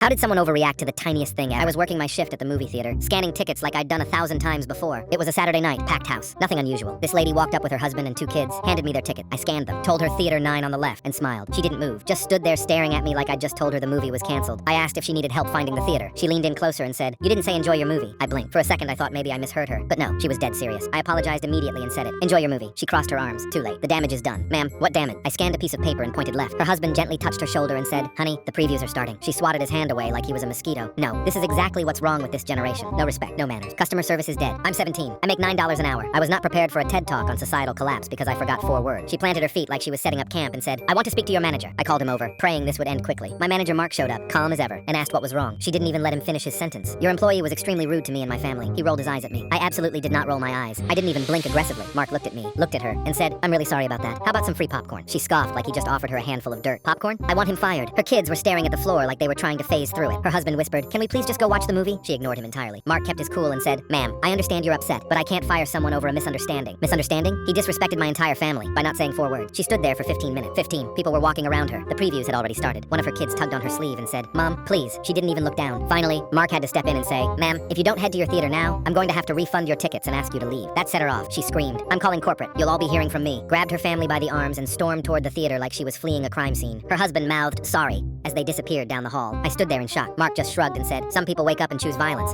How did someone overreact to the tiniest thing ever? I was working my shift at the movie theater, scanning tickets like I'd done 1,000 times before. It was a Saturday night, packed house. Nothing unusual. This lady walked up with her husband and 2 kids, handed me their ticket. I scanned them, told her theater 9 on the left, and smiled. She didn't move, just stood there staring at me like I'd just told her the movie was canceled. I asked if she needed help finding the theater. She leaned in closer and said, "You didn't say enjoy your movie." I blinked. For a second I thought maybe I misheard her, but no, she was dead serious. I apologized immediately and said it. "Enjoy your movie." She crossed her arms. Too late. The damage is done. "Ma'am, what damage?" I scanned a piece of paper and pointed left. Her husband gently touched her shoulder and said, "Honey, the previews are starting." She swatted his hand away like he was a mosquito. No, this is exactly what's wrong with this generation. No respect, no manners. Customer service is dead. I'm 17. I make $9 an hour. I was not prepared for a TED talk on societal collapse because I forgot 4 words. She planted her feet like she was setting up camp and said, "I want to speak to your manager." I called him over, praying this would end quickly. My manager Mark showed up, calm as ever, and asked what was wrong. She didn't even let him finish his sentence. "Your employee was extremely rude to me and my family." He rolled his eyes at me. I absolutely did not roll my eyes. I didn't even blink aggressively. Mark looked at me, looked at her, and said, "I'm really sorry about that. How about some free popcorn?" She scoffed like he just offered her a handful of dirt. "Popcorn? I want him fired." Her kids were staring at the floor like they were trying to phase through it. Her husband whispered, "Can we please just go watch the movie?" She ignored him entirely. Mark kept his cool and said, "Ma'am, I understand you're upset, but I can't fire someone over a misunderstanding." Misunderstanding? He disrespected my entire family by not saying 4 words. She stood there for 15 minutes. 15. People were walking around her. The previews had already started. One of her kids tugged on her sleeve and said, "Mom, please." She didn't even look down. Finally, Mark had to step in and say, "Ma'am, if you don't head to your theater now, I'm going to have to refund your tickets and ask you to leave." That set her off. She screamed, "I'm calling corporate. You'll all be hearing from me," grabbed her family by the arms and stormed toward the theater like she was fleeing a crime scene. Her husband mouthed, "Sorry," as they disappeared down the hall. I stood there in shock. Mark just shrugged and said, "Some people wake up and choose violence."